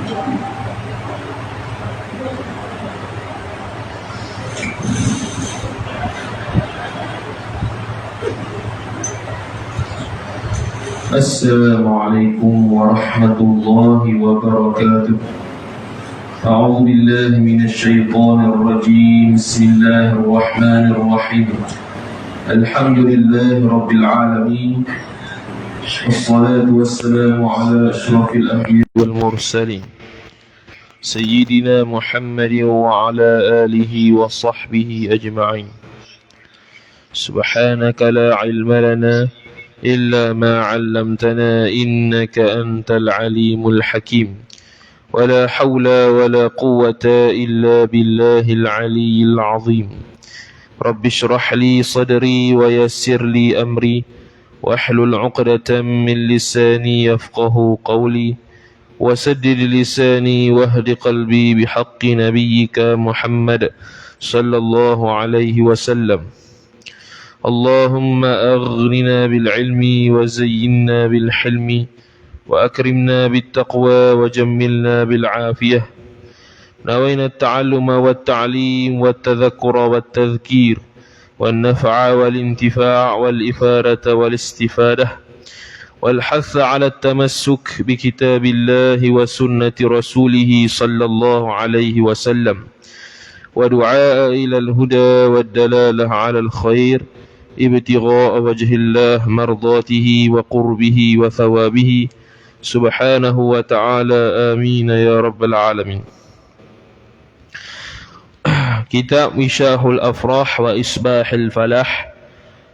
Assalamualaikum warahmatullahi wabarakatuh. A'udzu billahi minasyaitonir rajim. Bismillahirrahmanirrahim. Alhamdulillahi rabbil alamin. Wassalatu wassalamu ala asyrafil anbiya'i wal mursalin. Sayyidina Muhammadin wa ala alihi wa sahbihi ajma'in. Subhanaka la ilma lana إلا ما علمتنا إنك أنت العليم الحكيم ولا حول ولا قوة إلا بالله العلي العظيم رب اشرح لي صدري ويسر لي أمري واحلل عقدة من لساني يفقه قولي وسدد لساني واهد قلبي بحق نبيك محمد صلى الله عليه وسلم اللهم أغننا بالعلم وزينا بالحلم وأكرمنا بالتقوى وجملنا بالعافية نوينا التعلم والتعليم والتذكر والتذكير والنفع والانتفاع والإفادة والاستفادة والحث على التمسك بكتاب الله وسنة رسوله صلى الله عليه وسلم ودعاء إلى الهدى والدلالة على الخير ابتغاء وجه الله مرضاته وقربه وثوابه سبحانه وتعالى آمين يا رب العالمين. Kitab Mishahul Afrah wa Isbahil Falah.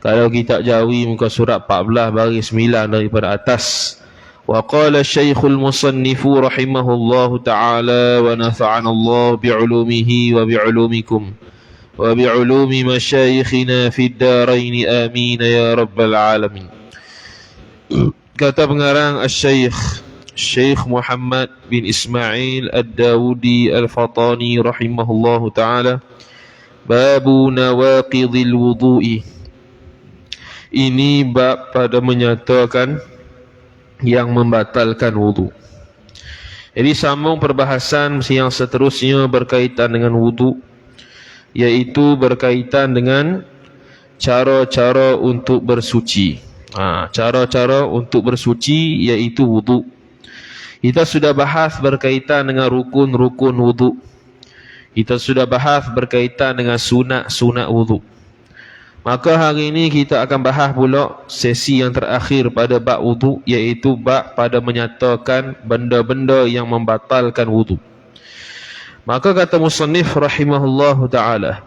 Kalau kitab Jawi muka surat 14 baris 9 daripada atas. Wa qala Syekhul Musannifu rahimahullahu ta'ala wa nafa'ana Allah bi'ulumihi wa bi'ulumikum wa bi'ulumi masyayikhina fid darain amin ya rabbal alamin. Kata pengarang Syekh Muhammad bin Ismail Ad-Dawudi Al-Fatani rahimahullahu ta'ala, babu nawaqidil wudu'i. Ini bab pada menyatakan yang membatalkan wudu. Jadi sambung perbahasan yang seterusnya berkaitan dengan wudu, iaitu berkaitan dengan cara-cara untuk bersuci. Cara-cara untuk bersuci iaitu wudu. Kita sudah bahas berkaitan dengan rukun-rukun wudu. Kita sudah bahas berkaitan dengan sunat-sunat wudu. Maka hari ini kita akan bahas pula sesi yang terakhir pada bab wudu, iaitu bab pada menyatakan benda-benda yang membatalkan wudu. Maka kata musannif rahimahullahu ta'ala,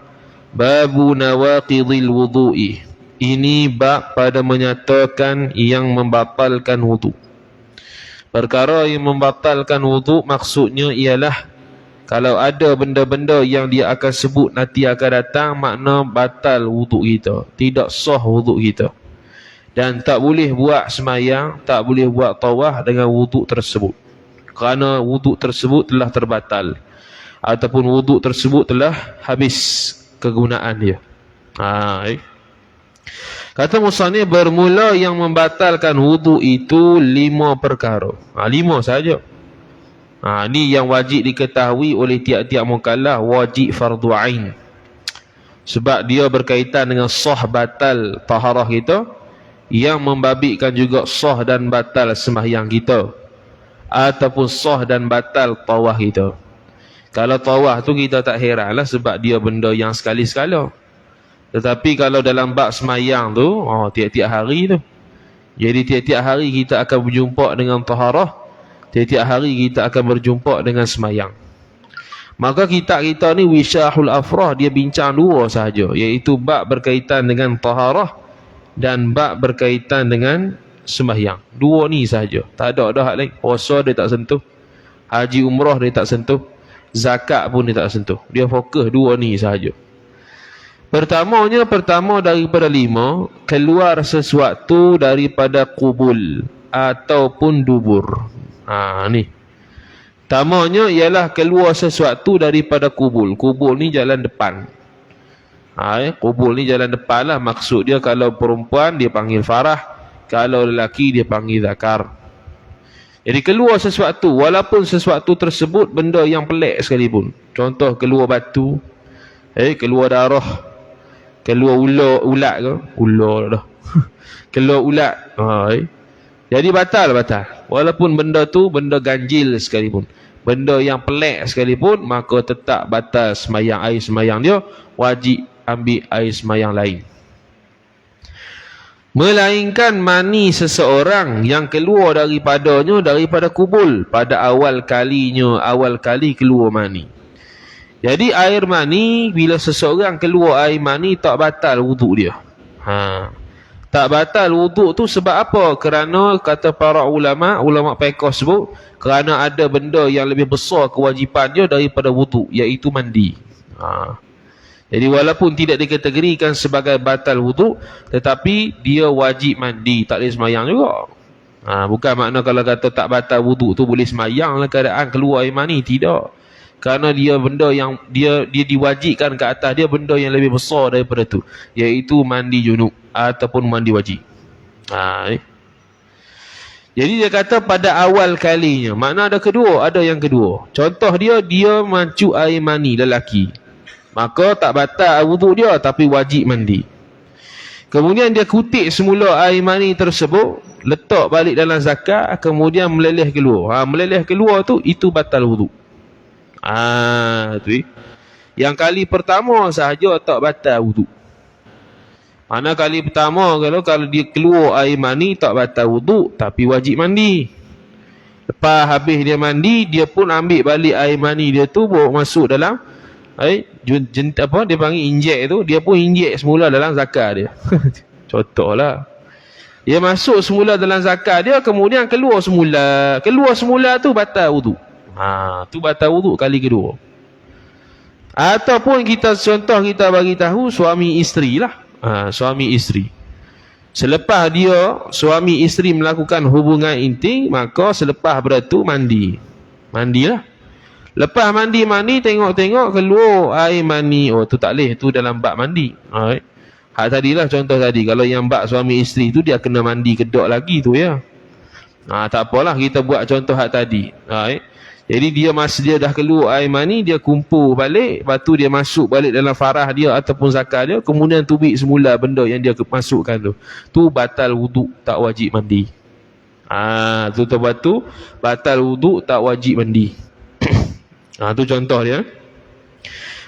babu nawaqidil wudu'i. Ini bab pada menyatakan yang membatalkan wudu. Perkara yang membatalkan wudu maksudnya ialah kalau ada benda-benda yang dia akan sebut nanti akan datang, makna batal wudu kita, tidak sah wudu kita. Dan tak boleh buat semayang, tak boleh buat tawaf dengan wudu tersebut, kerana wudu tersebut telah terbatal ataupun wudu tersebut telah habis kegunaan dia. Kata musannif, bermula yang membatalkan wudu itu 5 perkara. 5 saja. Ini yang wajib diketahui oleh tiap-tiap mukallaf, wajib fardu ain. Sebab dia berkaitan dengan sah batal taharah kita, yang membabitkan juga sah dan batal sembahyang kita, ataupun sah dan batal tawaf kita. Kalau tawaf tu kita tak heranlah sebab dia benda yang sekali-sekala. Tetapi kalau dalam bab semayang tu, tiap-tiap hari tu. Jadi tiap-tiap hari kita akan berjumpa dengan taharah, tiap-tiap hari kita akan berjumpa dengan semayang. Maka kitab kita ni Mishahul Afrah, dia bincang 2 sahaja, iaitu bab berkaitan dengan taharah dan bab berkaitan dengan sembahyang. 2 ni sahaja, tak ada dah lain. Puasa dia tak sentuh, haji umrah dia tak sentuh, zakat pun dia tak sentuh. Dia fokus 2 ni sahaja. Pertama daripada 5, keluar sesuatu daripada kubul ataupun dubur. Ni tamanya ialah keluar sesuatu daripada kubul. Kubul ni jalan depan. Kubul ni jalan depan lah. Maksud dia kalau perempuan dia panggil farah, kalau lelaki dia panggil zakar. Jadi keluar sesuatu, walaupun sesuatu tersebut benda yang pelik sekalipun. Contoh keluar batu, keluar darah, keluar ulat ke? Ular dah. Keluar ulat. Jadi batal. Walaupun benda tu benda ganjil sekalipun, benda yang pelik sekalipun, maka tetap batal semayang, air semayang dia, wajib ambil air semayang lain. Melainkan mani seseorang yang keluar daripada kubul pada awal kali keluar mani. Jadi air mani, bila seseorang keluar air mani, tak batal wuduk dia. Tak batal wuduk tu sebab apa? Kerana kata para ulama fiqh sebut, kerana ada benda yang lebih besar kewajipan dia daripada wuduk, iaitu mandi. Jadi walaupun tidak dikategorikan sebagai batal wuduk, tetapi dia wajib mandi, tak boleh semayang juga. Bukan makna kalau kata tak batal wuduk tu boleh semayang lah keadaan keluar air mani, tidak. Kerana dia benda yang dia diwajibkan ke atas dia benda yang lebih besar daripada tu, iaitu mandi junub ataupun mandi wajib. Jadi dia kata pada awal kalinya, makna ada yang kedua. Contoh dia mancu air mani lelaki, maka tak batal wuduk dia, tapi wajib mandi. Kemudian dia kutip semula air mani tersebut, letak balik dalam zakat, kemudian meleleh keluar. Meleleh keluar tu, itu batal wuduk. Yang kali pertama sahaja tak batal wuduk. Mana kali pertama kalau dia keluar air mani tak batal wuduk, tapi wajib mandi. Lepas habis dia mandi, dia pun ambil balik air mani dia tu, bawa masuk dalam dia panggil injek tu, dia pun injek semula dalam zakat dia. Contohlah, dia masuk semula dalam zakat dia, kemudian keluar semula tu batal wuduk. Tu batal wuduk kali kedua. Ataupun kita bagi tahu suami isteri lah. Suami isteri, selepas dia suami isteri melakukan hubungan intim, maka selepas beratu mandilah. Lepas mandi tengok keluar air mani, tu tak boleh, tu dalam bab mandi. Hak tadilah contoh tadi, kalau yang bab suami isteri tu dia kena mandi kedok lagi tu ya. Tak apalah, kita buat contoh hak tadi. Jadi dia dah keluar air mani, dia kumpul balik, lepas tu dia masuk balik dalam farah dia ataupun zakat dia, kemudian tubik semula benda yang dia masukkan tu batal wuduk, tak wajib mandi. Tu batal wuduk, tak wajib mandi. Tu contoh dia.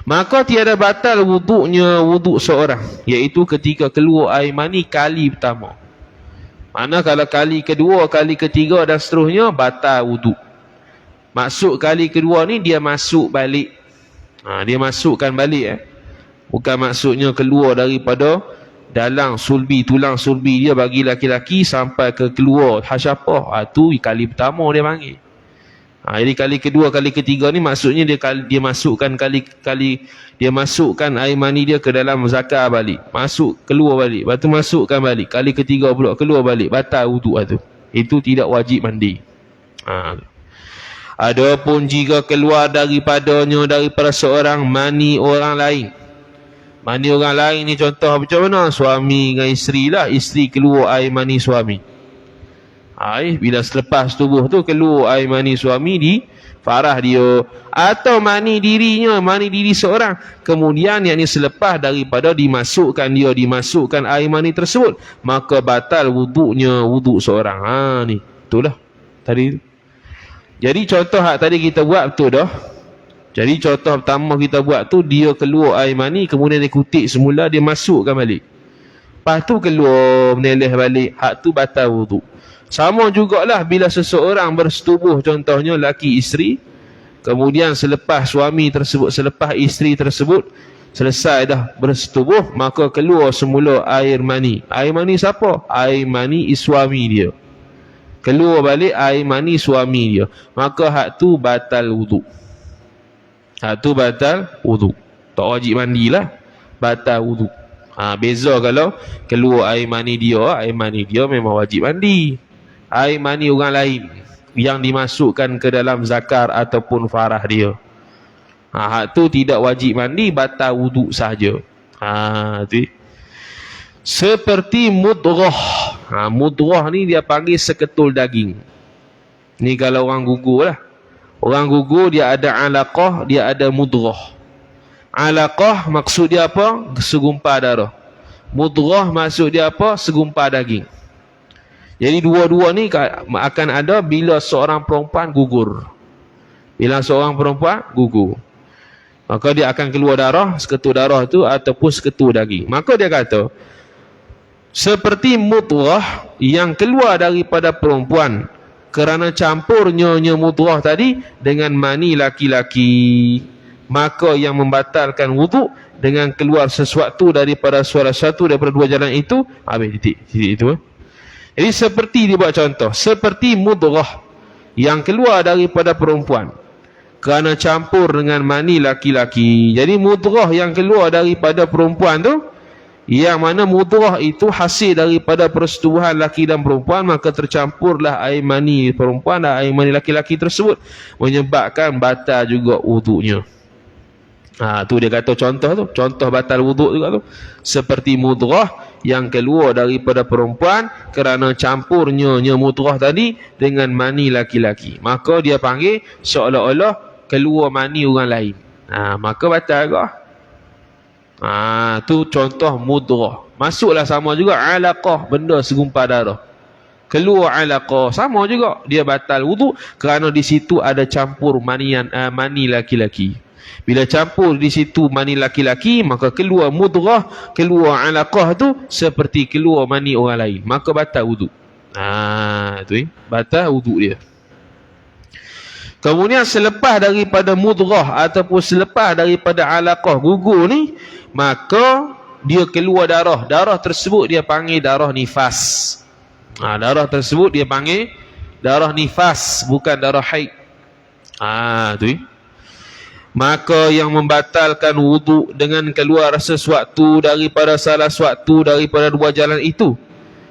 Maka tiada batal wuduk seorang, iaitu ketika keluar air mani kali pertama. Mana kalau kali kedua, kali ketiga dan seterusnya, batal wuduk. Maksud kali kedua ni dia masuk balik. Dia masukkan balik. Bukan maksudnya keluar daripada dalam tulang sulbi dia bagi laki-laki sampai ke keluar hasyafah. Tu kali pertama dia panggil. Jadi kali kedua, kali ketiga ni maksudnya dia masukkan dia masukkan air mani dia ke dalam zakar balik. Keluar balik. Lepas tu masukkan balik. Kali ketiga pula keluar balik. Batal wuduk tu. Itu tidak wajib mandi. Adapun jika keluar daripada seorang mani orang lain. Mani orang lain ni contoh macam mana? Suami dengan isteri lah. Isteri keluar air mani suami. Bila selepas tubuh tu keluar air mani suami di farah dia. Atau mani diri seorang. Kemudian yang ni selepas daripada dimasukkan air mani tersebut, maka batal wuduk seorang. Ni itulah tadi. Jadi contoh hak tadi kita buat betul dah. Jadi contoh pertama kita buat tu, dia keluar air mani, kemudian dia kutip semula, dia masukkan balik. Lepas tu keluar, meneleh balik. Hak tu batal wuduk. Sama jugalah bila seseorang bersetubuh, contohnya laki isteri, kemudian selepas isteri tersebut selesai dah bersetubuh, maka keluar semula air mani. Air mani siapa? Air mani suami dia. Keluar balik air mani suami dia, maka hak tu batal wuduk. Tak wajib mandilah, batal wuduk. Beza kalau keluar air mani dia memang wajib mandi. Air mani orang lain yang dimasukkan ke dalam zakar ataupun farah dia, hak tu tidak wajib mandi, batal wuduk saja. Seperti mudghah. Mudghah ni dia panggil seketul daging. Ni kalau orang gugur lah. Orang gugur dia ada alaqah, dia ada mudghah. Alaqah maksud dia apa? Segumpal darah. Mudghah maksud dia apa? Segumpal daging. Jadi dua-dua ni akan ada bila seorang perempuan gugur. Bila seorang perempuan gugur, maka dia akan keluar darah, seketul darah tu ataupun seketul daging. Maka dia kata seperti mudghah yang keluar daripada perempuan kerana campurnya mudghah tadi dengan mani laki-laki, maka yang membatalkan wuduk dengan keluar sesuatu daripada suara satu daripada dua jalan itu, habis titik itu. Jadi seperti dia buat contoh, seperti mudghah yang keluar daripada perempuan kerana campur dengan mani laki-laki. Jadi mudghah yang keluar daripada perempuan tu, yang mana mudghah itu hasil daripada persetubuhan laki dan perempuan, maka tercampurlah air mani perempuan dan air mani laki-laki tersebut, menyebabkan batal juga wuduknya. Tu dia kata contoh tu, contoh batal wuduk juga tu, seperti mudghah yang keluar daripada perempuan kerana campurnya mudghah tadi dengan mani laki-laki, maka dia panggil seolah-olah keluar mani orang lain. Maka batal juga. Tu contoh mudghah. Masuklah sama juga alaqah, benda segumpal darah. Keluar alaqah sama juga, dia batal wuduk kerana di situ ada campur mani laki-laki. Bila campur di situ mani laki-laki, maka keluar mudghah, keluar alaqah tu seperti keluar mani orang lain, maka batal wuduk. Batal wuduk dia. Kemudian selepas daripada mudghah ataupun selepas daripada alaqah gugur ni, maka dia keluar darah. Darah tersebut dia panggil darah nifas. Darah tersebut dia panggil darah nifas, bukan darah haid. Maka yang membatalkan wuduk dengan keluar sesuatu daripada salah suatu daripada dua jalan itu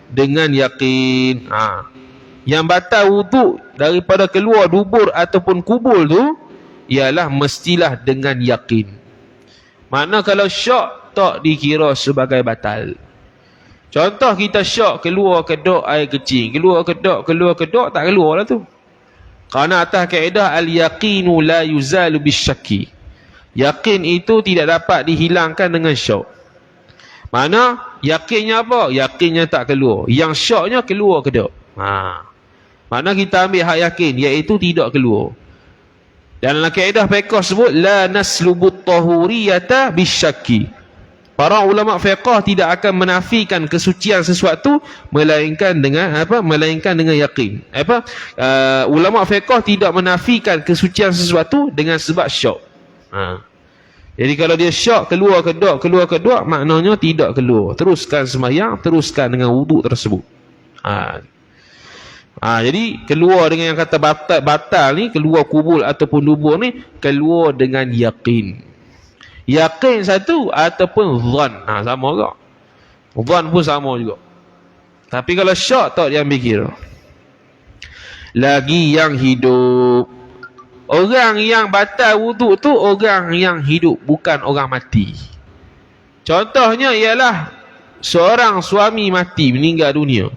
dengan yakin. Yang batal wuduk daripada keluar dubur ataupun kubul tu ialah mestilah dengan yakin. Mana kalau syak tak dikira sebagai batal. Contoh kita syak keluar kedok air kecil, keluar kedok tak keluar lah tu. Kerana atas kaedah al-yaqinu la yuzalu bisyakki. Yakin itu tidak dapat dihilangkan dengan syak. Mana yakinnya apa? Yakinnya tak keluar. Yang syaknya keluar kedok. Mana kita ambil hak yakin, iaitu tidak keluar. Dan dalam kaedah fiqh sebut la naslubut tahuriyata bisyakki. Para ulama fiqh tidak akan menafikan kesucian sesuatu melainkan dengan apa? Melainkan dengan yakin. Ulama fiqh tidak menafikan kesucian sesuatu dengan sebab syak. Jadi kalau dia syak keluar kedok, maknanya tidak keluar. Teruskan sembahyang, teruskan dengan wuduk tersebut. Jadi keluar dengan yang kata batal ni, keluar kubul ataupun dubur ni, keluar dengan yakin. Yakin satu ataupun zan, sama juga. Zan pun sama juga. Tapi kalau syak tak dia ambil kira. Lagi yang hidup. Orang yang batal wuduk tu orang yang hidup, bukan orang mati. Contohnya ialah seorang suami mati, meninggal dunia.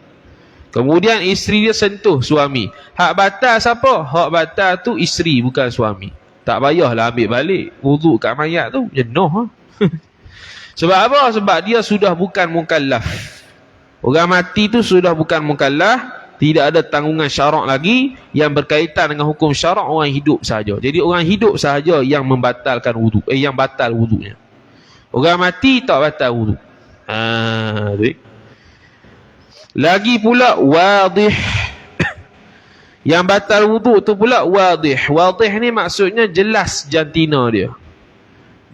Kemudian isteri dia sentuh suami. Hak batal siapa? Hak batal tu isteri, bukan suami. Tak payahlah ambil balik wuduk kat mayat tu, jenuh. Sebab apa? Sebab dia sudah bukan mukallaf. Orang mati tu sudah bukan mukallaf, tidak ada tanggungan syarak lagi yang berkaitan dengan hukum syarak. Orang hidup saja. Jadi orang hidup saja yang membatalkan wuduk, yang batal wuduknya. Orang mati tak batal wuduk. Lagi pula wadih. Yang batal wuduk tu pula wadih. Wadih ni maksudnya jelas jantina dia.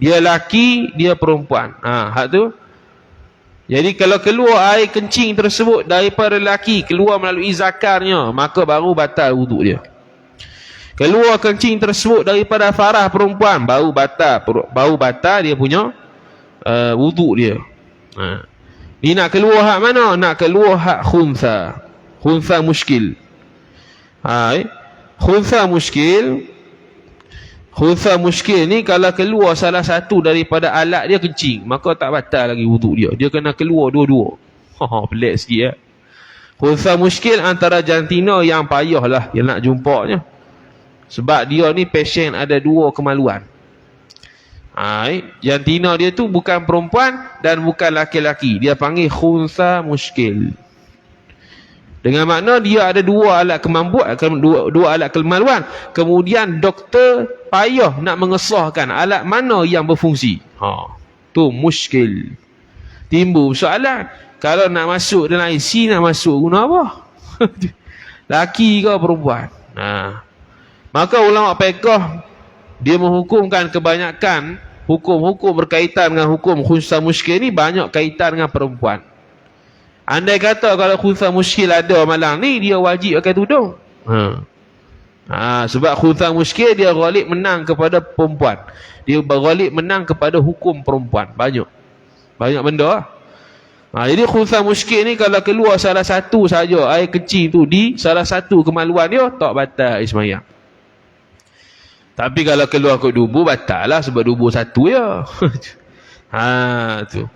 Dia laki, dia perempuan. Hak tu. Jadi kalau keluar air kencing tersebut daripada lelaki, keluar melalui zakarnya, maka baru batal wuduk dia. Keluar kencing tersebut daripada farah perempuan, baru batal dia punya wuduk dia. Ni nak keluar hak mana? Nak keluar hak khuntha. Khuntha muskil. Khuntha muskil ni kalau keluar salah satu daripada alat dia kencing, maka tak batal lagi wuduk dia. Dia kena keluar dua-dua. Pelik sikit ya. Khunsa muskil antara jantina yang payah lah yang nak jumpanya. Sebab dia ni pasien ada dua kemaluan. Jantina dia tu bukan perempuan dan bukan laki-laki. Dia panggil khunsa muskil. Dengan makna dia ada dua alat kemampuan, dua alat kemaluan. Kemudian doktor payah nak mengesahkan alat mana yang berfungsi. Tu muskil. Timbul soalan, kalau nak masuk dalam IC, nak masuk guna apa? Laki ke perempuan? Maka ulama fiqh dia menghukumkan kebanyakan hukum-hukum berkaitan dengan hukum khunsa muskil ni banyak kaitan dengan perempuan. Andai kata kalau khunsa muskil ada malang ni, dia wajib pakai tudung. Sebab khunsa muskil dia ghalib menang kepada perempuan. Dia ghalib menang kepada hukum perempuan. Banyak benda lah. Jadi khunsa muskil ni kalau keluar salah satu saja air kecil tu di salah satu kemaluan dia, tak batal ismayang. Tapi kalau keluar kot dubu, batal lah sebab dubu satu ya. Tu.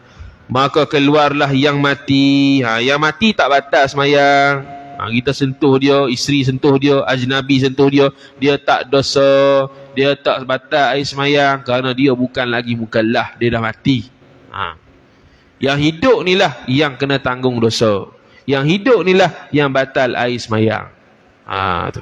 Maka keluarlah yang mati. Yang mati tak batal semayang. Kita sentuh dia, isteri sentuh dia, ajnabi sentuh dia, dia tak dosa, dia tak batal air semayang kerana dia bukan lagi mukallaf, dia dah mati. Yang hidup ni lah yang kena tanggung dosa. Yang hidup ni lah yang batal air semayang. Tu.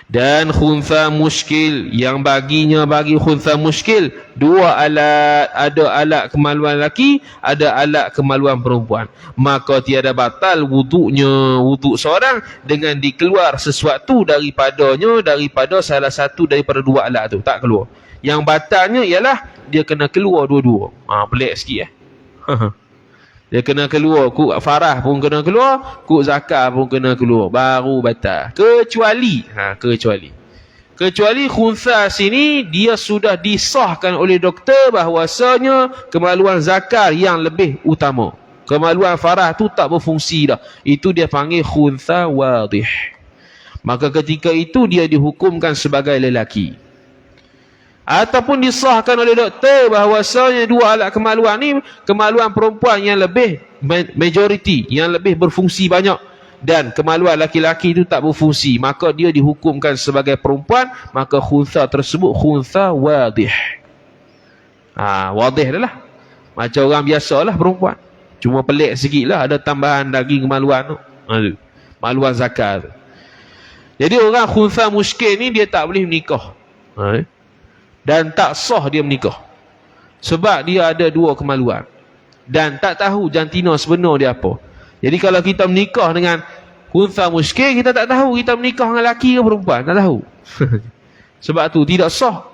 Dan khunsa muskil, yang bagi khunsa muskil dua alat, ada alat kemaluan lelaki, ada alat kemaluan perempuan. Maka tiada batal wuduk seorang dengan dikeluar sesuatu daripada salah satu daripada dua alat tu. Tak keluar. Yang batalnya ialah dia kena keluar dua-dua. Pelik sikit Dia kena keluar, kuk farah pun kena keluar, kuk zakat pun kena keluar, baru batal. Kecuali khunsa sini dia sudah disahkan oleh doktor bahawasanya kemaluan zakar yang lebih utama. Kemaluan farah tu tak berfungsi dah. Itu dia panggil khunsa wadih. Maka ketika itu dia dihukumkan sebagai lelaki. Ataupun disahkan oleh doktor bahawasanya dua alat kemaluan ni, kemaluan perempuan yang lebih majoriti, yang lebih berfungsi banyak, dan kemaluan laki-laki itu tak berfungsi, maka dia dihukumkan sebagai perempuan. Maka khunsa tersebut khunsa wadih. Wadih adalah macam orang biasalah perempuan, cuma pelik sikit lah, ada tambahan daging kemaluan tu, maluan zakat. Jadi orang khunsa muskil ni dia tak boleh menikah, dan tak sah dia menikah sebab dia ada dua kemaluan dan tak tahu jantina sebenar dia apa. Jadi kalau kita menikah dengan khunsa muskil, kita tak tahu kita menikah dengan lelaki ke perempuan, tak tahu. Sebab tu tidak sah.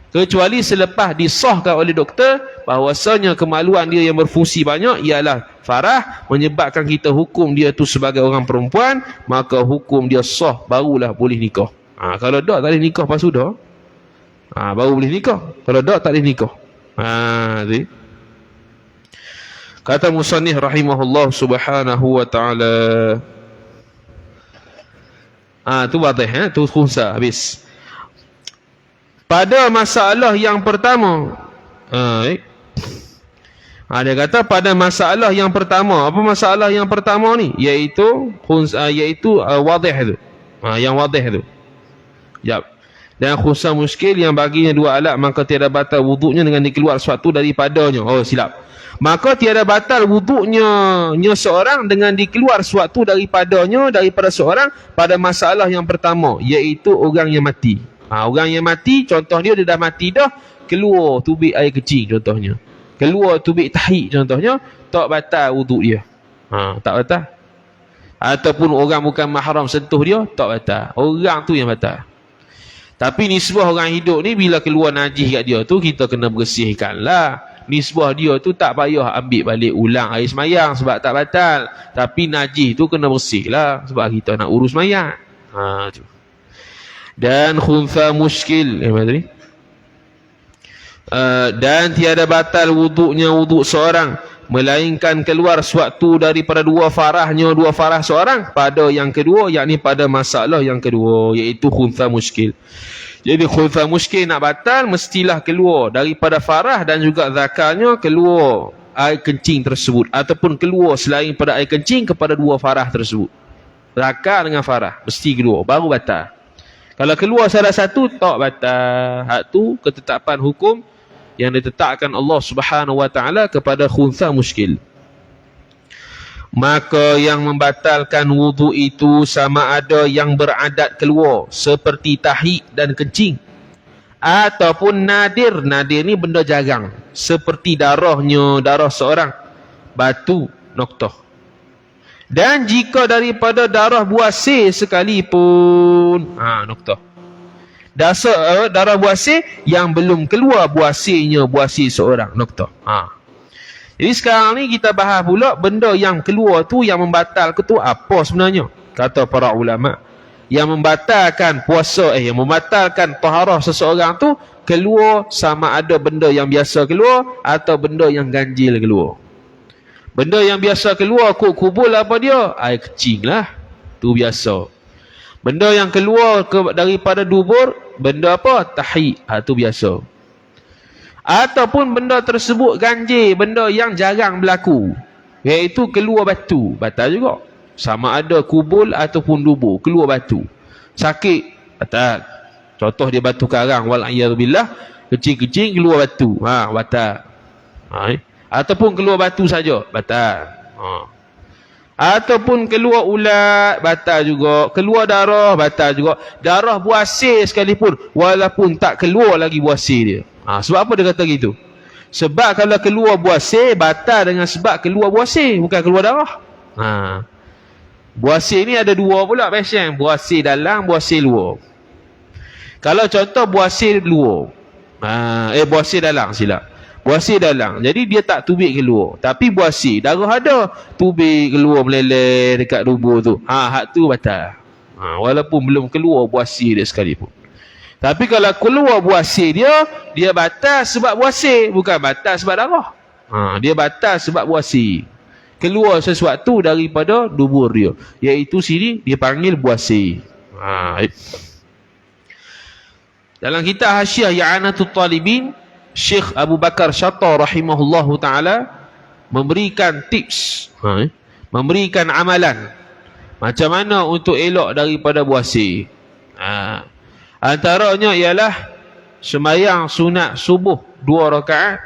Kecuali selepas disahkan oleh doktor bahawasanya kemaluan dia yang berfungsi banyak ialah farah, menyebabkan kita hukum dia tu sebagai orang perempuan, maka hukum dia sah, barulah boleh nikah. Kalau tak boleh nikah pas sudah, baru boleh nikah. Kalau tak boleh nikah. Kata musannif rahimahullah subhanahu wa ta'ala. Tu wadih, tu khunsa habis. Pada masalah yang pertama, dia kata pada masalah yang pertama. Apa masalah yang pertama ni? Iaitu khunsa, iaitu wadih tu. Yang wadih tu. Jap. Dan khunsa muskil yang baginya dua alat, maka tiada batal wuduknya dengan dikeluar sesuatu daripadanya. Silap. Maka tiada batal wuduknya seorang dengan dikeluar sesuatu daripada seorang pada masalah yang pertama, iaitu orang yang mati. Orang yang mati, contoh dia dah mati dah, keluar tubik air kecil contohnya, keluar tubik tahi contohnya, tak batal wuduk dia. Tak batal. Ataupun orang bukan mahram sentuh dia, tak batal. Orang tu yang batal. Tapi nisbah orang hidup ni, bila keluar najis kat dia tu, kita kena bersihkan lah. Nisbah dia tu tak payah ambil balik ulang air semayang sebab tak batal. Tapi najis tu kena bersih lah sebab kita nak urus mayat. Dan khunsa muskil dan tiada batal wuduk seorang, melainkan keluar suatu daripada dua farah seorang pada yang kedua, yakni pada masalah yang kedua, iaitu khunsa muskil. Jadi khunsa muskil nak batal, mestilah keluar daripada farah dan juga zakarnya, keluar air kencing tersebut ataupun keluar selain pada air kencing kepada dua farah tersebut. Zakar dengan farah mesti keluar baru batal. Kalau keluar salah satu tak batal. Hak tu ketetapan hukum yang ditetapkan Allah Subhanahu wa taala kepada khunsa muskil. Maka yang membatalkan wudu itu sama ada yang beradat keluar seperti tahi dan kencing, ataupun nadir. Nadir ni benda jarang, seperti darah seorang, batu, noktah. Dan jika daripada darah buasir sekalipun, noktah. Darah buasir yang belum keluar buasir seorang, noktah. Jadi sekarang ni kita bahas pula benda yang keluar tu yang membatalkan tu apa sebenarnya? Kata para ulama, yang membatalkan puasa yang membatalkan taharah seseorang tu keluar sama ada benda yang biasa keluar atau benda yang ganjil keluar. Benda yang biasa keluar kubul apa dia? Air kecing lah. Tu biasa. Benda yang keluar daripada dubur, benda apa? Tahi. Tu biasa. Ataupun benda tersebut ganjil, benda yang jarang berlaku, iaitu keluar batu, batal juga. Sama ada kubul ataupun dubur, keluar batu. Sakit, batal. Contoh dia batu karang, wal'iyadzubillah, kecil-kecil keluar batu, batal. Ataupun keluar batu saja, batal. Ataupun keluar ulat, batal juga. Keluar darah, batal juga. Darah buasir sekalipun, walaupun tak keluar lagi buasir dia. Sebab apa dia kata gitu? Sebab kalau keluar buasir, batal dengan sebab keluar buasir, bukan keluar darah. Buasir ni ada dua pula pasien, buasir dalam, buasir luar. Kalau contoh buasir luar, buasir dalam, silap. Buasir dalam, jadi dia tak tubik keluar. Tapi buasir, darah ada, tubik keluar meleleh dekat dubur tu. Hak tu batal. Walaupun belum keluar buasir dia sekalipun. Tapi kalau keluar buasir dia batal sebab buasir, bukan batal sebab darah. Dia batal sebab buasir. Keluar sesuatu daripada dubur dia, iaitu sini dia panggil buasir. Dalam kitab Hasyiah I'anatul Talibin, Syekh Abu Bakar Syatta rahimahullahu taala memberikan tips, memberikan amalan macam mana untuk elok daripada buasir. Antaranya ialah sembahyang sunat subuh 2 rakaat,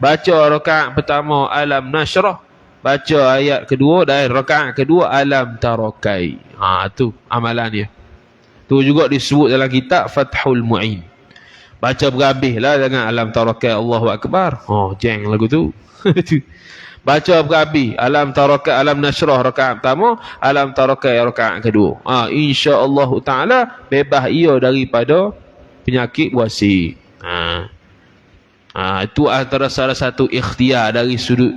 baca rakaat pertama alam nashrah, baca ayat kedua, dan rakaat kedua alam tarakai. Tu amalannya. Tu juga disebut dalam kitab Fathul Mu'in. Baca berhabis lah dengan alam tarakai, Allahu Akbar. Jeng lagu tu. Baca berhabis alam tarakai, alam nashrah rakaat pertama, alam tarakai rakaat kedua. Insya-Allah taala bebas ia daripada penyakit buasir. Itu antara salah satu ikhtiar dari sudut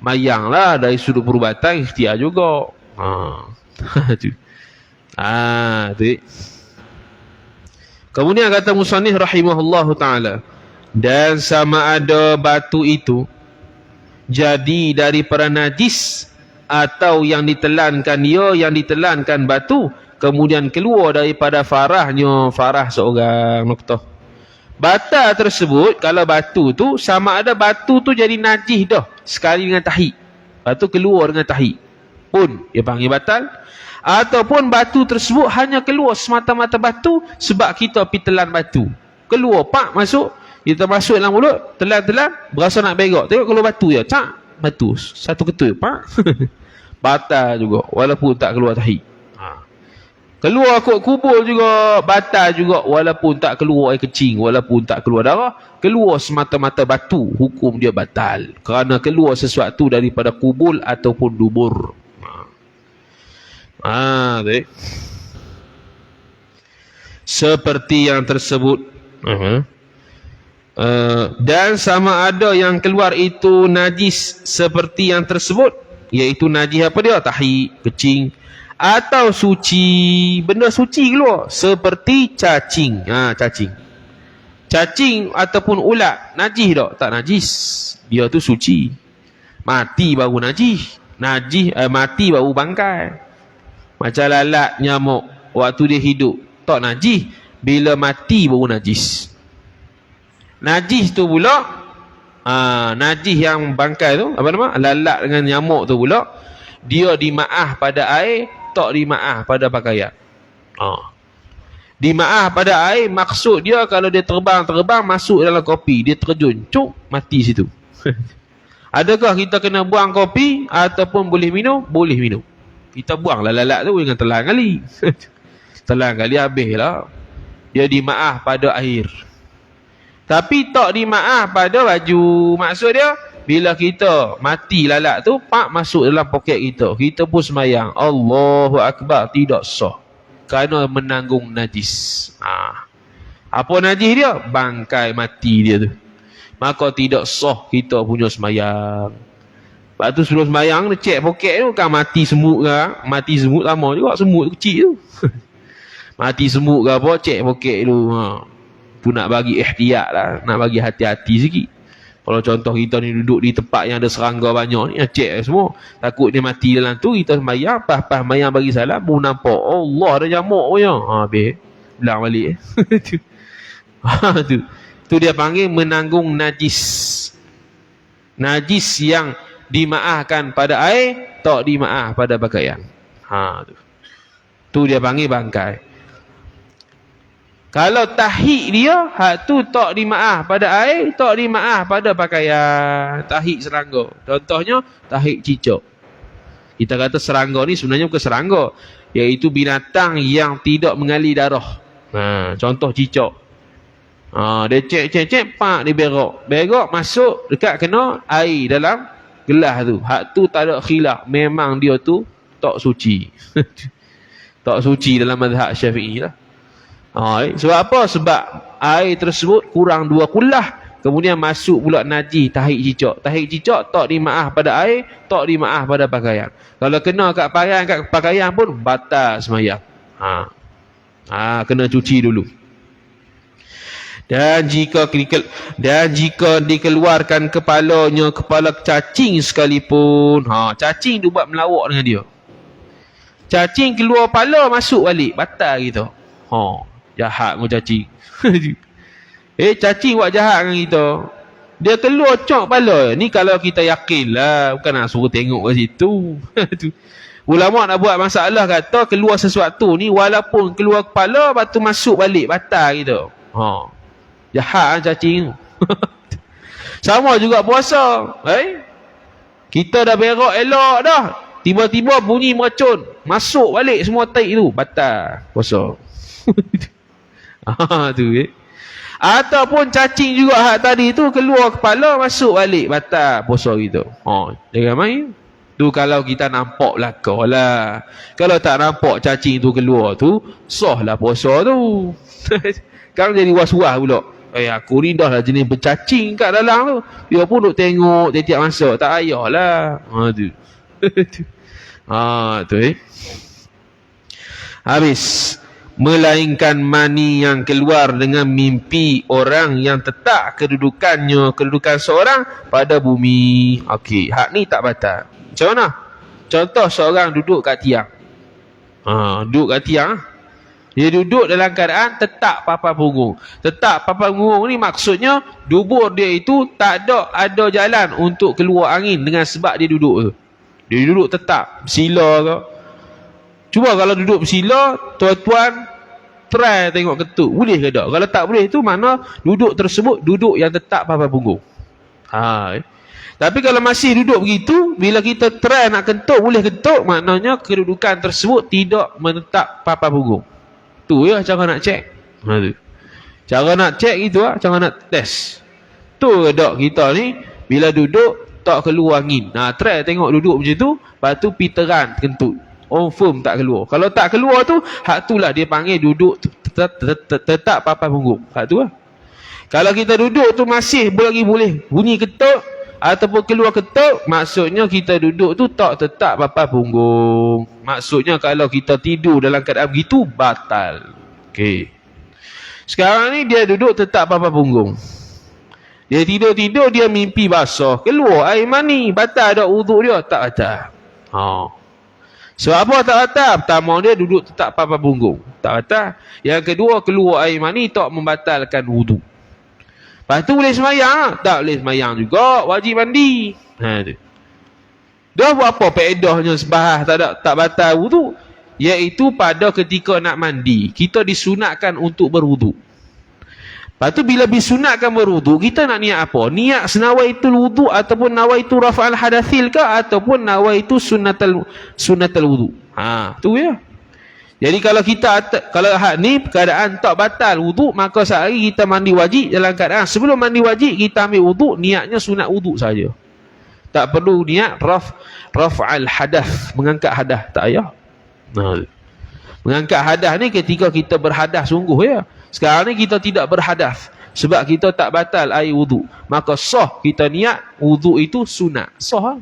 mayang lah, dari sudut perubatan ikhtiar juga. Tu. Kemudian kata musannif rahimahullahu taala, dan sama ada batu itu jadi daripada najis atau yang ditelankan yang ditelankan batu, kemudian keluar daripada farah seorang, noktah. Batal tersebut kalau batu tu sama ada batu tu jadi najis dah sekali dengan tahi, batu keluar dengan tahi pun dia panggil batal. Ataupun batu tersebut hanya keluar semata-mata batu sebab kita pergi telan batu, keluar masuk, kita masuk dalam mulut, telan berasa nak berak, tengok kalau batu je, batu satu ketul batal juga walaupun tak keluar tahi. Keluar kot kubur juga batal juga walaupun tak keluar air kecing, walaupun tak keluar darah, keluar semata-mata batu, hukum dia batal kerana keluar sesuatu daripada kubur ataupun dubur. Seperti yang tersebut. Dan sama ada yang keluar itu najis seperti yang tersebut, iaitu najis apa dia? Tahi, kecing, atau suci, benda suci keluar seperti cacing. Cacing ataupun ulat najis tak? Tak najis, dia tu suci. Mati baru najis. Mati baru bangkai. Macam lalat, nyamuk, waktu dia hidup tak najis, bila mati baru najis. Najis tu pula Najis yang bangkai tu, apa nama? Lalat dengan nyamuk tu pula, dia dimaah pada air, tak dimaah pada pakaian. Dimaah pada air, maksud dia kalau dia terbang masuk dalam kopi, dia terjun, cuk, mati situ. Adakah kita kena buang kopi ataupun boleh minum? Boleh minum. Kita buanglah lalat tu dengan telan kali. Telan kali habislah. Dia dimaah pada air. Tapi tak dimaah pada baju. Maksud dia, bila kita mati lalat tu, pak masuk dalam poket kita, kita pun semayang, Allahu Akbar, tidak sah. Kerana menanggung najis. Apa najis dia? Bangkai mati dia tu. Maka tidak sah kita punya semayang. Lepas tu sebelum semayang, dia cek poket tu, kan mati semut ke? Mati semut lama juga, semut kecil tu. Mati semut ke apa, cek poket tu. Tu nak bagi ihtiyat lah, nak bagi hati-hati sikit. Kalau contoh kita ni duduk di tempat yang ada serangga banyak ni, cek semua. Takut dia mati dalam tu, kita semayang, pas semayang bagi salam, pun nampak, Allah ada nyamuk punya. Habis, bilang balik. Tu dia panggil menanggung najis. Najis yang dimaahkan pada air, tak dimaah pada pakaian. Tu dia panggil bangkai. Kalau tahik dia, tu tak dimaah pada air, tak dimaah pada pakaian. Tahik serangga. Contohnya, tahik cicak. Kita kata serangga ni sebenarnya bukan serangga, iaitu binatang yang tidak mengalir darah. Contoh cicak. Dia cek, pak, dia berok masuk dekat kena air dalam gelas tu. Hak tu tak ada khilaf, memang dia tu tak suci. Tak suci dalam mazhab Syafi'i lah. Sebab apa? Sebab air tersebut kurang 2 kullah, kemudian masuk pula najis tahik cicak. Tahik cicak tak dimaah pada air, tak dimaah pada pakaian. Kalau kena kat pakaian pun batal semayang. Kena cuci dulu. Dan jika dikeluarkan kepalanya, kepala cacing sekalipun, cacing tu buat melawak dengan dia. Cacing keluar kepala, masuk balik, batal gitu. Jahat dengan cacing. Cacing buat jahat dengan kita. Dia keluar cok kepala. Ni kalau kita yakin lah, bukan nak suruh tengok kat situ. Ulama nak buat masalah, kata keluar sesuatu ni walaupun keluar kepala, lepas tu masuk balik, batal gitu. Jahat cacing. Sama juga puasa. Kita dah berak elok dah, tiba-tiba bunyi meracun, masuk balik semua taik tu, batal puasa. Tu ataupun cacing juga hak tadi tu, keluar kepala masuk balik, batal puasa gitu. Jangan main. Tu kalau kita nampak belaka lah. Kalau tak nampak cacing tu keluar tu, sah lah puasa tu. Sekarang jadi was-was pula. Aku ni dah lah jenis bercacing kat dalam tu, dia pun duk tengok tiap-tiap masa, tak payahlah. Tu habis. Melainkan mani yang keluar dengan mimpi orang yang tetap kedudukan seorang pada bumi. Okey, hak ni tak batal. Macam mana? Contoh seorang duduk kat tiang. Duduk kat tiang. Dia duduk dalam keadaan tetap papan punggung. Tetap papan punggung ni maksudnya dubur dia itu tak ada jalan untuk keluar angin dengan sebab dia duduk tu. Dia duduk tetap bersila ke. Cuba kalau duduk bersila, tuan-tuan try tengok ketuk, boleh ke tak? Kalau tak boleh tu mana duduk tersebut duduk yang tetap papan punggung. Tapi kalau masih duduk begitu, bila kita try nak kentuk, boleh kentuk, maknanya kedudukan tersebut tidak menetap papan punggung. Tu ya cara nak cek. Cara nak cek gitu lah, cara nak test. Tu dok kita ni bila duduk tak keluar angin. Try tengok duduk macam tu, lepas tu piteran kentut. Firm tak keluar. Kalau tak keluar tu, hak tu lah dia panggil duduk tetap papan punggung. Hak tu lah. Kalau kita duduk tu masih lagi boleh bunyi ketuk ataupun keluar ketuk, maksudnya kita duduk tu tak tetap papan punggung. Maksudnya kalau kita tidur dalam keadaan begitu, batal. Okey. Sekarang ni dia duduk tetap papan punggung. Dia tidur-tidur, dia mimpi basah, keluar air mani, batal tak wuduk dia? Tak batal. Sebab apa tak batal? Pertama, dia duduk tetap papan punggung, tak batal. Yang kedua, keluar air mani tak membatalkan wuduk. Lepas tu boleh semayang? Tak boleh semayang juga, wajib mandi. Tu. Dah buat apa faedahnya sebahas tak batal wudu? Iaitu pada ketika nak mandi, kita disunatkan untuk berwudu. Lepas tu bila disunatkan berwudu, kita nak niat apa? Niat senawaitul wudu ataupun nawaitu rafa'al hadathil ke ataupun nawaitu sunnatul wudu. Tu ya. Jadi kalau ni keadaan tak batal wudu, maka sehari kita mandi wajib dalam keadaan sebelum mandi wajib kita ambil wudu, niatnya sunat wudu saja. Tak perlu niat raf'al hadath, mengangkat hadas, tak payah. Mengangkat hadas ni ketika kita berhadas sungguh ya. Sekarang ni kita tidak berhadas sebab kita tak batal air wudu, maka sah kita niat wudu itu sunat, sah.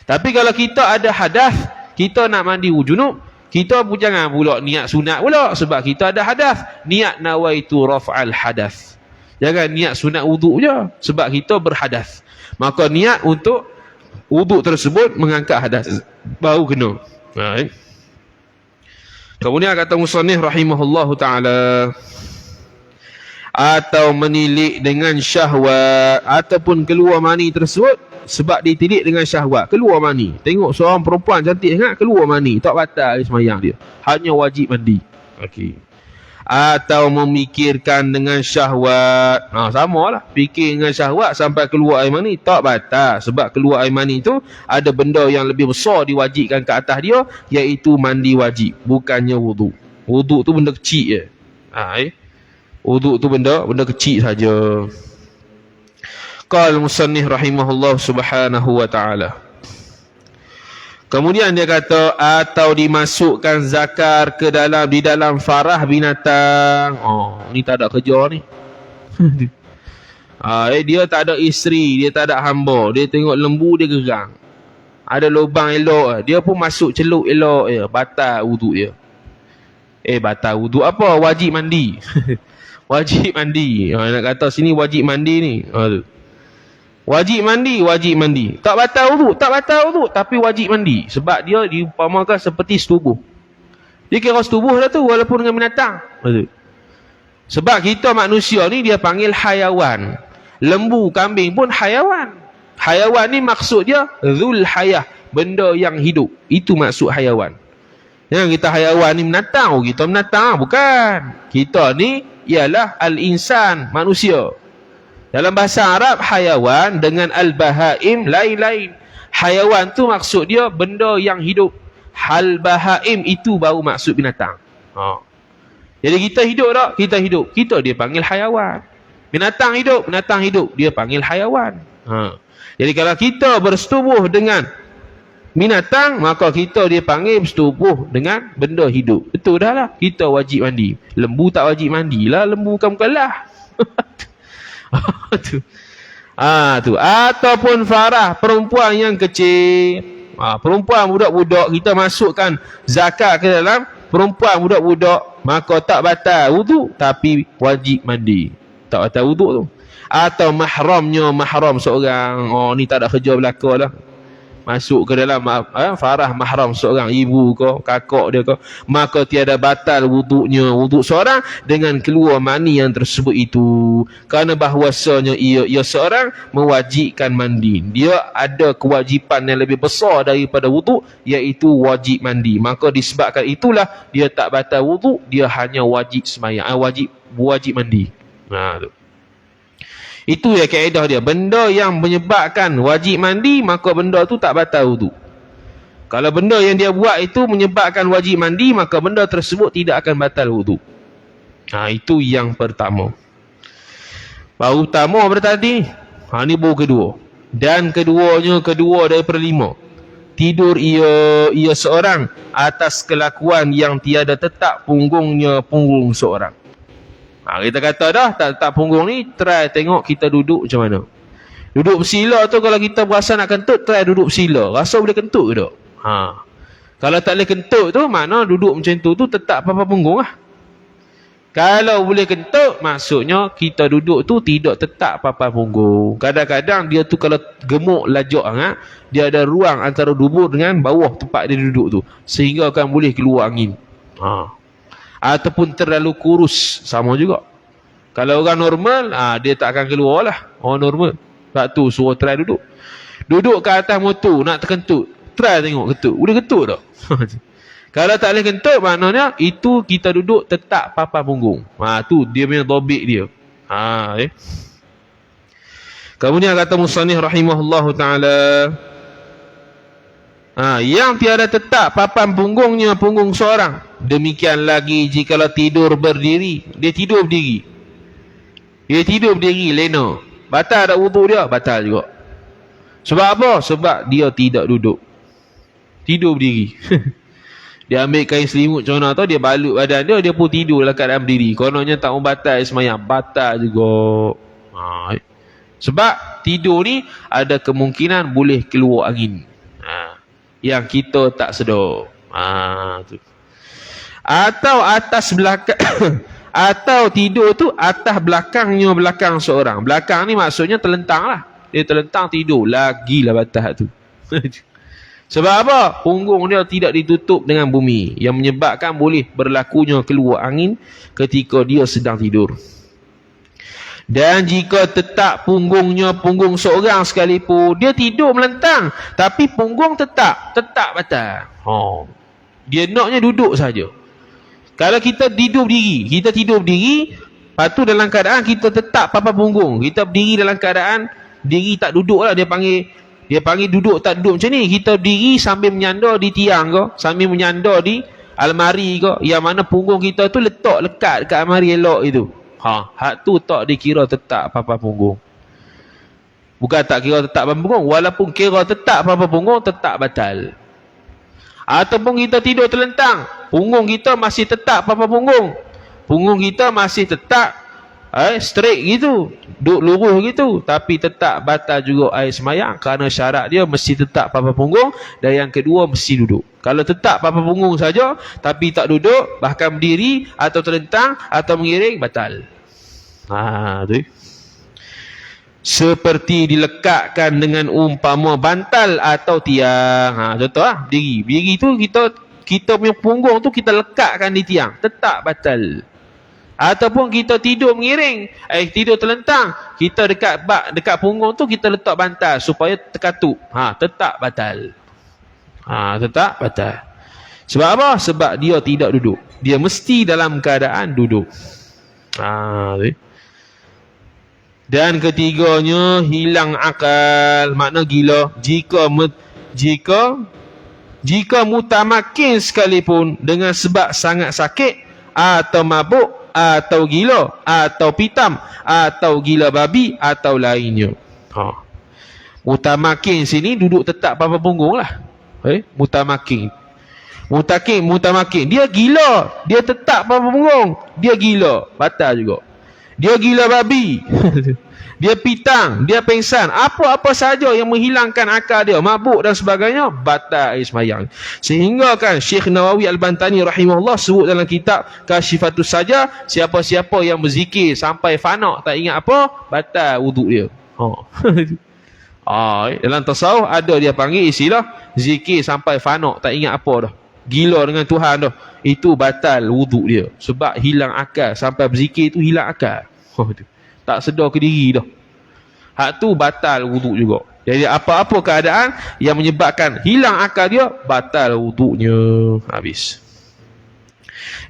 Tapi kalau kita ada hadas, kita nak mandi junub, kita pun jangan pula niat sunat pula sebab kita ada hadas. Niat nawaitu raf'al hadas. Jangan niat sunat wudu je sebab kita berhadas. Maka niat untuk wudu tersebut mengangkat hadas baru kena. Kemudian kata musannif rahimahullahu ta'ala, atau menilik dengan syahwat ataupun keluar mani tersebut sebab ditilik dengan syahwat, keluar mani. Tengok seorang perempuan cantik sangat, keluar mani, tak batal sembahyang dia, hanya wajib mandi. Okey. Atau memikirkan dengan syahwat, samalah, fikir dengan syahwat sampai keluar air mani, tak batal sebab keluar air mani tu ada benda yang lebih besar diwajibkan ke atas dia, iaitu mandi wajib, bukannya wudu. Wudu tu benda kecil je. Wudu tu benda kecil saja. Qala musannif rahimahullah subhanahu wa ta'ala. Kemudian dia kata, atau dimasukkan zakar di dalam farah binatang. Ni tak ada kerja ni. Dia tak ada isteri, dia tak ada hamba, dia tengok lembu dia gerang, ada lubang elok, dia pun masuk celup elok, batal wudu dia. Batal wudu apa? Wajib mandi. Wajib mandi. Nak kata sini wajib mandi ni. Wajib mandi. Tak batal wudu, tapi wajib mandi sebab dia diumpamakan seperti setubuh. Dia kira setubuh dah tu walaupun dengan binatang. Sebab kita manusia ni dia panggil hayawan. Lembu, kambing pun hayawan. Hayawan ni maksud dia zul hayah, benda yang hidup. Itu maksud hayawan. Yang kita hayawan ni binatang, kita binatang, bukan. Kita ni ialah al-insan, manusia. Dalam bahasa Arab, hayawan dengan al-bahaim lain-lain. Hayawan tu maksud dia benda yang hidup. Hal bahaim itu baru maksud binatang. Jadi kita hidup tak? Kita hidup. Kita dia panggil hayawan. Binatang hidup, dia panggil hayawan. Jadi kalau kita bersetubuh dengan binatang, maka kita dia panggil bersetubuh dengan benda hidup. Betul dah lah. Kita wajib mandi. Lembu tak wajib mandi lah. Lembu bukan lah. Tu. Ataupun farah, perempuan yang kecil. Perempuan budak-budak, kita masukkan zakat ke dalam perempuan budak-budak, maka tak batal wudu tapi wajib mandi. Tak batal wudu tu. Atau mahram seorang. Ni tak ada kerja belaka lah. Masuk ke dalam farah mahram seorang, ibu ke, kakak dia ke, maka tiada batal wudu seorang dengan keluar mani yang tersebut itu, kerana bahawasanya ia seorang mewajibkan mandi. Dia ada kewajipan yang lebih besar daripada wudu, iaitu wajib mandi. Maka disebabkan itulah dia tak batal wudu, dia hanya wajib sembahyang, wajib mandi. Tu. Itu ya kaedah dia. Benda yang menyebabkan wajib mandi, maka benda tu tak batal wudu. Kalau benda yang dia buat itu menyebabkan wajib mandi, maka benda tersebut tidak akan batal wudu. Itu yang pertama. Baru pertama bertadi. Ni baru kedua. Dan kedua daripada 5. Tidur ia seorang atas kelakuan yang tiada tetap punggungnya punggung seorang. Kita kata dah tak punggung ni, try tengok kita duduk macam mana. Duduk bersila tu, kalau kita berasa nak kentut, try duduk bersila. Rasa boleh kentut ke tak? Kalau tak boleh kentut tu, makna duduk macam tu tetap apa-apa punggung lah. Kalau boleh kentut, maksudnya kita duduk tu tidak tetap apa-apa punggung. Kadang-kadang dia tu kalau gemuk lajak dia ada ruang antara dubur dengan bawah tempat dia duduk tu, sehingga boleh keluar angin. Ataupun terlalu kurus, sama juga. Kalau orang normal, dia tak akan keluar lah. Orang normal. Sebab tu suruh try duduk. Duduk ke atas motor nak terkentut. Try tengok kentut. Boleh kentut tak? Kalau tak boleh kentut, maknanya itu kita duduk tetap papan punggung. Tu dia punya tobik dia. Kemudian kata musannif rahimahullahu ta'ala, yang tiada tetap papan punggungnya punggung seorang. Demikian lagi jikalau tidur berdiri. Dia tidur berdiri. Dia tidur berdiri, lena. Batal tak wuduk dia? Batal juga. Sebab apa? Sebab dia tidak duduk. Tidur berdiri. Dia ambil kain selimut contoh tu, dia balut badan dia, dia pun tidur dalam keadaan berdiri. Kononnya tak mau batal semayang. Batal juga. Sebab tidur ni ada kemungkinan boleh keluar angin. Yang kita tak sedar. Tu. Atau atas belakang atau tidur tu atas belakangnya belakang seorang. Belakang ni maksudnya terlentang lah. Dia terlentang tidur. Lagilah batal tu. Sebab apa? Punggung dia tidak ditutup dengan bumi, yang menyebabkan boleh berlakunya keluar angin ketika dia sedang tidur. Dan jika tetap punggungnya punggung seorang sekalipun, dia tidur melentang tapi punggung tetap batal. Dia naknya duduk saja. Kalau kita tidur berdiri, lepas tu dalam keadaan kita tetap papan punggung, kita berdiri dalam keadaan diri tak duduk lah, dia panggil duduk tak duduk macam ni. Kita berdiri sambil menyandar di tiang ke, sambil menyandar di almari ke, yang mana punggung kita tu lekat dekat almari elok itu. Hak tu tak dikira tetap papan punggung. Bukan tak kira tetap papan punggung, walaupun kira tetap papan punggung, tetap batal. Ataupun kita tidur terlentang, punggung kita masih tetap papan punggung. Punggung kita masih tetap straight gitu, duduk lurus gitu, tapi tetap batal juga air semayang, kerana syarat dia mesti tetap papan punggung, dan yang kedua mesti duduk. Kalau tetap papan punggung saja tapi tak duduk, bahkan berdiri atau terlentang atau mengiring, batal. Tu. Seperti dilekatkan dengan umpama bantal atau tiang. Contoh berdiri tu kita punya punggung tu kita lekatkan di tiang, tetap batal. Ataupun kita tidur mengiring, tidur terlentang, kita dekat punggung tu kita letak bantal supaya terkatup. Tetap batal. Tetap batal. Sebab apa? Sebab dia tidak duduk. Dia mesti dalam keadaan duduk. Dan ketiganya, hilang akal, makna gila. Jika mutamakin sekalipun dengan sebab sangat sakit atau mabuk atau gila atau pitam atau gila babi atau lainnya. Mutamakin sini duduk tetap papan punggung lah. Mutamakin dia gila, dia tetap papan punggung, dia gila, batal juga. Dia gila babi dia pitang, dia pengsan, apa-apa saja yang menghilangkan akal dia, mabuk dan sebagainya, batal air semayang. Sehingga kan Syekh Nawawi Al-Bantani rahimahullah sebut dalam kitab Kasyifatus Saja, siapa-siapa yang berzikir sampai fana tak ingat apa, batal wuduk dia. Dalam tasawuf ada dia panggil istilah zikir sampai fana tak ingat apa dah, gila dengan Tuhan dah, itu batal wuduk dia. Sebab hilang akal, sampai berzikir tu hilang akal. Tak sedar ke diri dah. Hak tu batal wuduk juga. Jadi apa-apa keadaan yang menyebabkan hilang akal dia, batal wuduknya. Habis.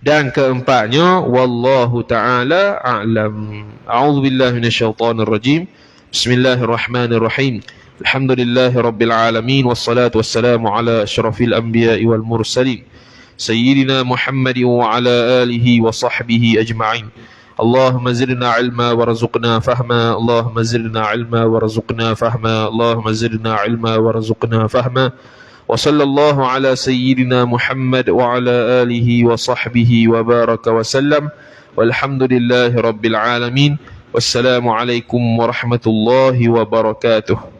Dan keempatnya, wallahu ta'ala a'lam. A'udzubillahi minasyaitonirrajim. Bismillahirrahmanirrahim. Alhamdulillahi rabbil alamin, wassalatu wassalamu ala asyrafil anbiya'i wal mursalin, sayyidina Muhammadin wa ala alihi wa sahbihi ajma'in. Allahumma zidna ilma warzuqna fahma. Allahumma zidna ilma warzuqna fahma. Allahumma zidna ilma warzuqna fahma. Wa sallallahu ala sayyidina Muhammad wa ala alihi wa sahbihi wa baraka wa sallam. Walhamdulillahi rabbil alamin. Wassalamu alaikum warahmatullahi wabarakatuh.